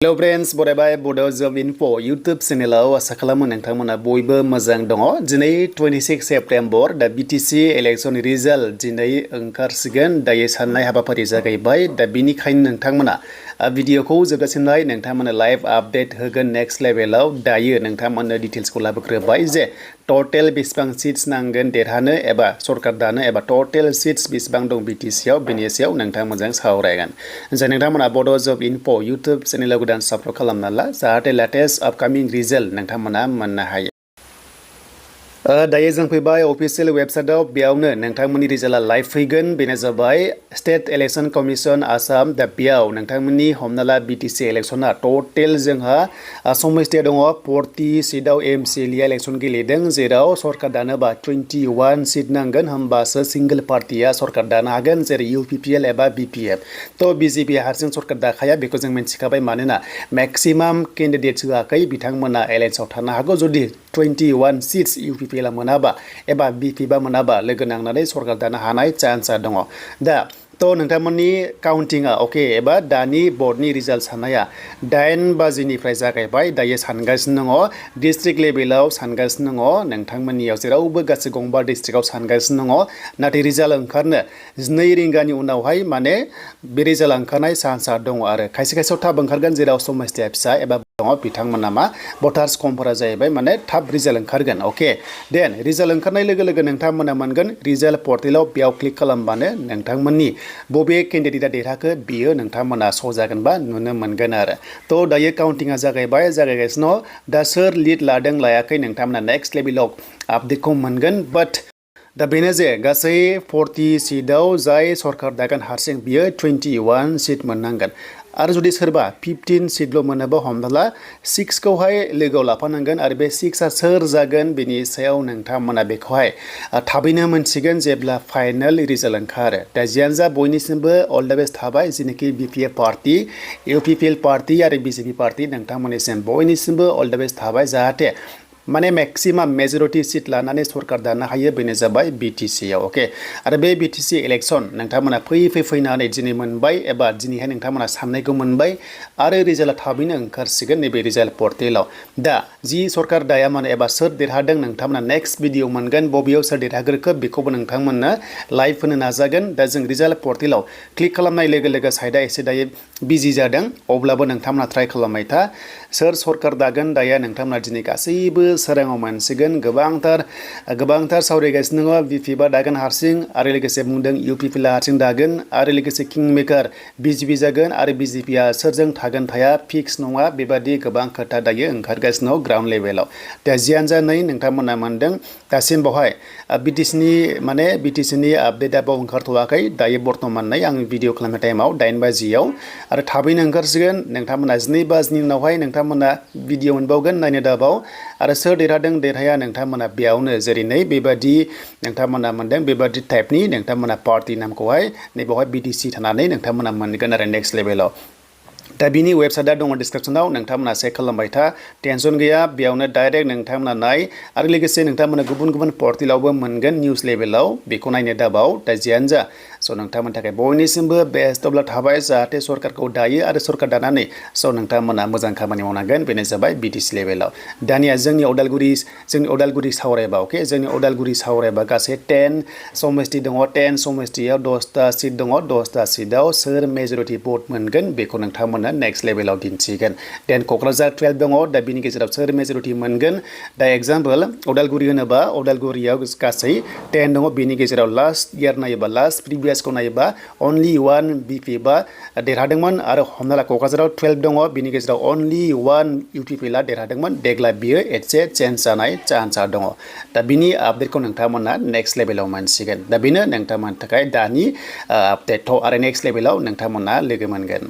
Hello friends, bye Bodo Job Info YouTube channel asa खालामो नोंथांमोना बयबो मोजां दङ दिनै 26 सेप्टेम्बर दा BTC Election Result दिनै ओंखारसिगोन दायो साननाय हाबाफारि जागायबाय दा बिनिखायनो नोंथांमोना भिडिअखौ जोबजासिम नाय नोंथांमोना लाइव आपडेट होगोन नेक्स्ट लेभेलाव दायो नोंथांमोना डिटेल्सखौ लाबोग्रोबाय जे टोटल बेसेबां सीट्स नांगोन देरहानो एबा सरकार दानो एबा टोटल सीट्स बेसेबां दं BTC आव बेनि सायाव नोंथांमोनजों सावरायगोन जे नोंथांमोना बड' जब इनफो YouTube चेनेलाव गोदान साबस्क्राइब खालामना ला जाहाथे लेटेस्ट आपकामिं रिजल्ट नोंथांमोना मोननो हायो दायो जों फैबाय अफिशियेल वेबसाइटआव बेयावनो नोंथांमोननि रिजाल्टआ लाइभ फैगोन बेनो जाबाय स्टेट इलेक्शन कमिशन आसाम दा बेयाव नोंथांमोननि हमना ला BTC इलेक्शना टोटल जोंहा समस्थिया दङ 40 सीटआव MCLA इलेक्शन गेलेदों जेराव सरकार दानोबा 21 सीट नांगोन होमबासो सिंगल पार्टिया सरकार दानो हागोन जेरै UPPL एबा BPF तो BJP हारसिं सरकार दाखाया बेखौ जों मिथिखाबाय मानोना मैक्सिमाम कैंडिडेट्स होआखै बिथांमोना एलायन्सआव थानो हागौ जुदि 21 सीट्स UPPL मोनाबा एबा BPF मोनाबा लोगो नांनानै सरकार दानो हानाय चान्सआ दङ दा तो नोंथांमोननि काउन्टिंआ अके एबा दानि बर्डनि रिजाल्ट साननाया 8 बाजिनिफ्राय जागायबाय दायो सानगासिनो दङ डिस्ट्रिक्ट लेभेलाव सानगासिनो दङ नोंथांमोननियाव जेरावबो गासै गंबा डिस्ट्रिक्टआव सानगासिनो दङ नाथाय रिजाल्ट ओंखारनो 2 रिंगानि उनावहाय माने बे रिजाल्ट ओंखारनाय चान्सआ दङ आरो खायसे खायसेयाव थाब ओंखारगोन जेराव समस्थिया फिसा एबा दङ बिथांमोना मा भटार्स कमफोरा जाहैबाय माने थाब रिजाल्ट ओंखारगोन अके देन रिजाल्ट ओंखारनाय लोगो लोगो नोंथांमोना मोनगोन रिजाल्ट पर्टेलाव बेयाव क्लिक खालामबानो नोंथांमोननि बबे कैंडिडेटआ देरहाखो बियो नोंथांमोना सजागोन बा नुनो मोनगोन आरो तो दायो काउन्टिंआ जागायगासिनो दा सोर लिड लादों लायाखै नोंथांमोना नेक्स्ट लेभेलाव आपडेटखौ मोनगोन बाट दा बेनो जे गासै 40 सीटआव जाय सरकार दागोन हारसिं बियो 21 सीट मोननांगोन आरो जुदि सोरबा 15 सीटल' मोनोबा हमना ला 6 खौहाय लोगोआव लाफानांगोन आरो बे 6आ सोर जागोन बेनि सायाव नोंथांमोना बेखौहाय थाबैनो मोनसिगोन जेब्ला फाइनाल रिजाल्ट ओंखारो दा जियानो जा बयनिसिमबो अल द बेस्ट थाबाय जेनेखि BPF पार्टी UPPL पार्टी आरो BJP पार्टी नोंथांमोननिसिम बयनिसिमबो अल द बेस्ट थाबाय जाहाथे माने मैक्सिमाम मेजरिटी सीट लानानै सरकार दानो हायो बेनो जाबाय BTC आव ओके आरो बे BTC इलेक्शन नोंथांमोना फैनानै दिनै मोनबाय एबा दिनैहाय नोंथांमोना साननायखौ मोनबाय आरो रिजाल्टआ थाबैनो ओंखारसिगोन नैबे रिजाल्ट पर्टेलाव दा जि सरकार दाया माने एबा सोर देरहादों नोंथांमोना नेक्स्ट भिडिअ मोनगोन बबेयाव सोर देरहाग्रोखो बेखौबो नोंथांमोननो लाइभ होनो नाजागोन दा जों रिजाल्ट पर्टेलाव क्लिक खालामनाय लोगो लोगो साइडआ एसे दायो बिजि जादों अब्लाबो नोंथांमोना ट्राइ खालामबाय था सोर सरकार दागोन दाया नोंथांमोना दिनै गासैबो सोराङाव मोनसिगोन गोबांथार सावरायगासिनो दङ BPF दागोन हारसिं आरो लोगोसे बुंदों UPPL हारसिं दागोन आरो लोगोसे किंमेकार BJP जागोन आरो BJP आ सोरजों थागोन थाया फिक्स नङा बेबादि गोबां खोथा दायो ओंखारगासिनो ग्राउन्ड लेभेलाव दा जियानो जा नै नोंथांमोना मोनदों दासिम बावहाय BTC नि आपडेटआ बाव ओंखारथ'वाखै दायो बर्तमान नै आं भिडिअ खालामनाय टाइमाव 8 बाजियाव आरो थाबैनो ओंखारसिगोन नोंथांमोना 12 बाजिनि उनावहाय नोंथांमोना भिडिअ मोनबावगोन नायनो दाबाव आरो सोर देरहादों देरहाया नोंथांमोना बेयावनो जेरै नै बेबादि नोंथांमोना मोनदों बेबादि टाइपनि नोंथांमोना पार्टी नामखौहाय नैबावहाय BTC थानानै नोंथांमोना मोनगोन आरो नेक्स्ट लेभेलाव दा बिनि वेबसाइटआ दङ डिसक्रिप्शनाव नोंथांमोना चेक खालामबाय था टेनसन गैया बेयावनो डाइरेक्ट नोंथांमोना नाय आरो लोगोसे नोंथांमोना गुबुन पर्टेलावबो मोनगोन निउस लेभेलाव बेखौ नायनो दाबाव दा जियानो जा स' नोंथांमोननि थाखाय बयनिसिमबो बेस्ट अब्ला थाबाय जाहाथे सरकारखौ दायो आरो सरकार दानानै स' नोंथांमोना मोजां खामानि मावनांगोन बेनो जाबाय BTC लेभेलाव दानिया जोंनि अदालगुरि सावरायबा अके जोंनि अदालगुरि सावरायबा गासै 10 समस्ति दङ 10 समस्तियाव 10टा सीट दङ 10टा सीटआव सोर मेजरिटी भट मोनगोन बेखौ नोंथांमोना नेक्स्ट लेभेलाव दिन्थिगोन देन क'क्राझार 12 दङ दा बिनि गेजेराव सोर मेजरिटी मोनगोन दा एग्जाम्पल अदालगुरि होनोबा अदालगुरियाव गासै 10 दङ बिनि गेजेराव लास्ट इयार नायोबा लास्ट प्रिभियासखौ नायोबा अनलि 1 BPF देरहादोंमोन आरो हमना ला क'क्राझाराव 12 दङ बिनि गेजेराव अनलि 1 UPPL देरहादोंमोन देग्लाय बियो एसे चेन्ज जानाय चान्सआ दङ दा बिनि आपडेटखौ नोंथांमोना नेक्स्ट लेभेलाव मोनसिगोन दा बेनो नोंथांमोननि थाखाय दानि आपडेट आरो नेक्स्ट लेभेलाव नोंथांमोना लोगो मोनगोन